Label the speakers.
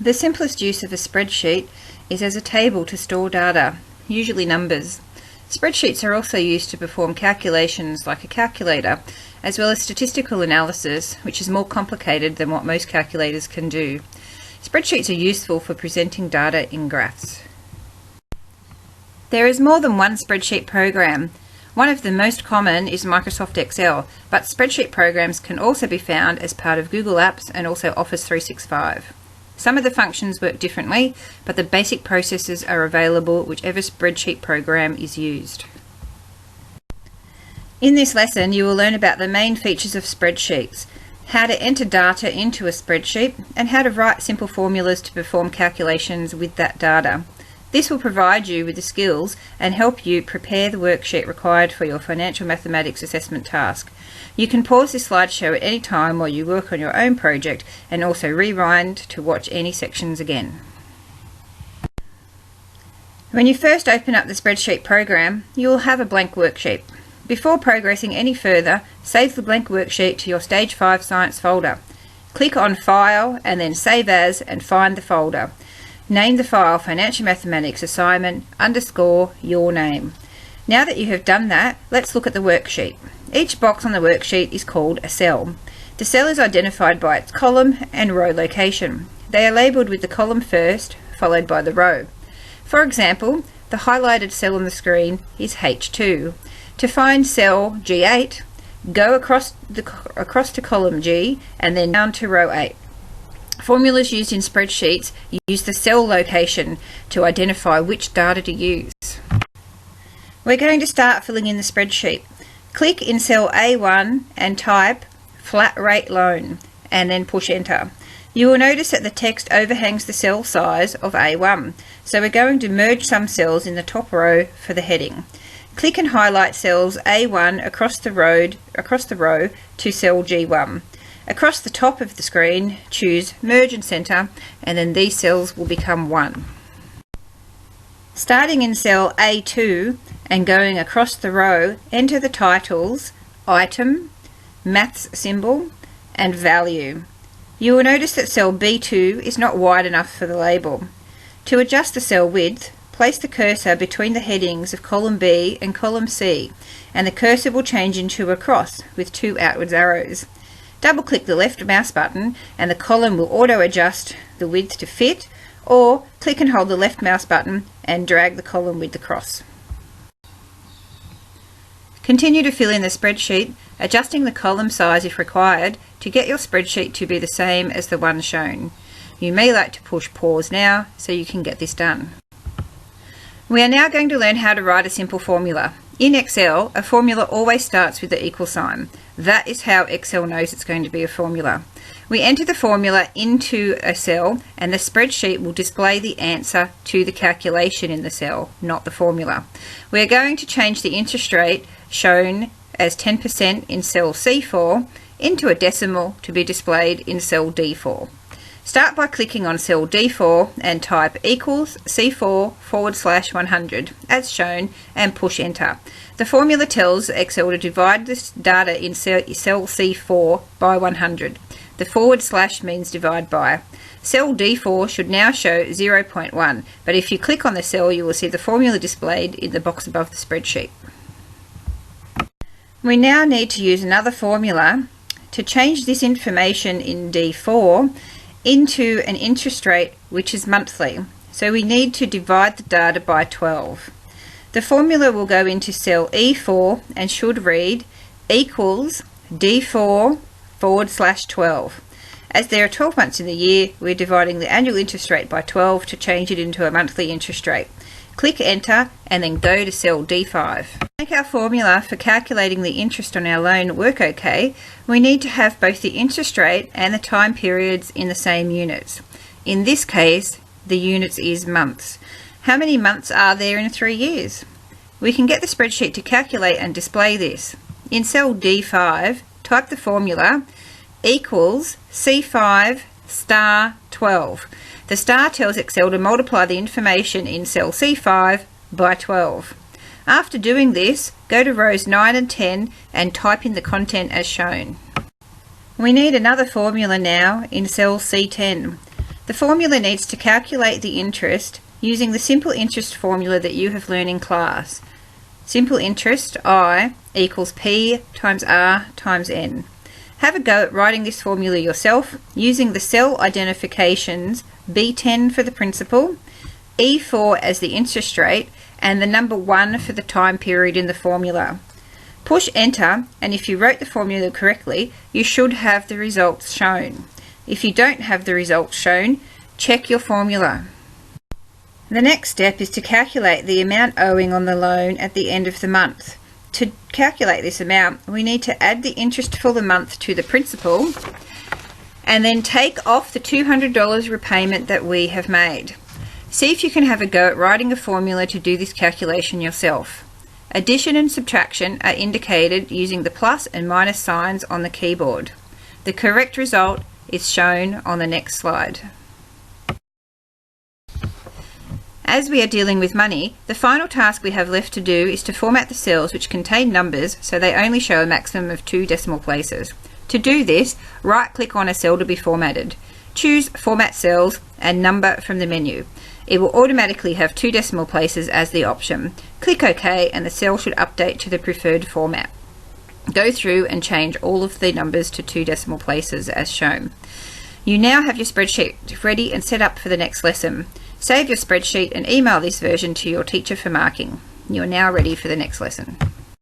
Speaker 1: The simplest use of a spreadsheet is as a table to store data, usually numbers. Spreadsheets are also used to perform calculations like a calculator, as well as statistical analysis, which is more complicated than what most calculators can do. Spreadsheets are useful for presenting data in graphs. There is more than one spreadsheet program. One of the most common is Microsoft Excel, but spreadsheet programs can also be found as part of Google Apps and also Office 365. Some of the functions work differently, but the basic processes are available whichever spreadsheet program is used. In this lesson, you will learn about the main features of spreadsheets, how to enter data into a spreadsheet, and how to write simple formulas to perform calculations with that data. This will provide you with the skills and help you prepare the worksheet required for your financial mathematics assessment task. You can pause this slideshow at any time while you work on your own project and also rewind to watch any sections again. When you first open up the spreadsheet program, you will have a blank worksheet. Before progressing any further, save the blank worksheet to your Stage 5 Science folder. Click on File and then Save As and find the folder. Name the file Financial Mathematics Assignment _ your name. Now that you have done that, let's look at the worksheet. Each box on the worksheet is called a cell. The cell is identified by its column and row location. They are labelled with the column first, followed by the row. For example, the highlighted cell on the screen is H2. To find cell G8, go across to column G and then down to row 8. Formulas used in spreadsheets use the cell location to identify which data to use. We're going to start filling in the spreadsheet. Click in cell A1 and type flat rate loan and then push enter. You will notice that the text overhangs the cell size of A1, so we're going to merge some cells in the top row for the heading. Click and highlight cells A1 across the row to cell G1. Across the top of the screen, choose Merge and Center, and then these cells will become one. Starting in cell A2 and going across the row, enter the titles Item, Maths Symbol, and Value. You will notice that cell B2 is not wide enough for the label. To adjust the cell width, place the cursor between the headings of column B and column C, and the cursor will change into a cross with 2 outwards arrows. Double-click the left mouse button and the column will auto-adjust the width to fit, or click and hold the left mouse button and drag the column with the cross. Continue to fill in the spreadsheet, adjusting the column size if required to get your spreadsheet to be the same as the one shown. You may like to push pause now so you can get this done. We are now going to learn how to write a simple formula. In Excel, a formula always starts with the equal sign. That is how Excel knows it's going to be a formula. We enter the formula into a cell and the spreadsheet will display the answer to the calculation in the cell, not the formula. We are going to change the interest rate shown as 10% in cell C4 into a decimal to be displayed in cell D4. Start by clicking on cell D4 and type equals C4 /100 as shown and push enter. The formula tells Excel to divide this data in cell C4 by 100. The / means divide by. Cell D4 should now show 0.1, but if you click on the cell you will see the formula displayed in the box above the spreadsheet. We now need to use another formula to change this information in D4 into an interest rate which is monthly. So we need to divide the data by 12. The formula will go into cell E4 and should read equals D4 /12. As there are 12 months in the year, we're dividing the annual interest rate by 12 to change it into a monthly interest rate. Click enter and then go to cell D5. To make our formula for calculating the interest on our loan work okay, we need to have both the interest rate and the time periods in the same units. In this case, the units is months. How many months are there in 3 years? We can get the spreadsheet to calculate and display this. In cell D5, type the formula equals C5 *12. The star tells Excel to multiply the information in cell C5 by 12. After doing this, go to rows 9 and 10 and type in the content as shown. We need another formula now in cell C10. The formula needs to calculate the interest using the simple interest formula that you have learned in class. Simple interest, I, equals P times R times N. Have a go at writing this formula yourself using the cell identifications B10 for the principal, E4 as the interest rate, and the number 1 for the time period in the formula. Push enter, and if you wrote the formula correctly, you should have the results shown. If you don't have the results shown, check your formula. The next step is to calculate the amount owing on the loan at the end of the month. To calculate this amount, we need to add the interest for the month to the principal and then take off the $200 repayment that we have made. See if you can have a go at writing a formula to do this calculation yourself. Addition and subtraction are indicated using the plus and minus signs on the keyboard. The correct result is shown on the next slide. As we are dealing with money, the final task we have left to do is to format the cells which contain numbers so they only show a maximum of 2 decimal places. To do this, right-click on a cell to be formatted. Choose Format Cells and Number from the menu. It will automatically have 2 decimal places as the option. Click OK and the cell should update to the preferred format. Go through and change all of the numbers to 2 decimal places as shown. You now have your spreadsheet ready and set up for the next lesson. Save your spreadsheet and email this version to your teacher for marking. You are now ready for the next lesson.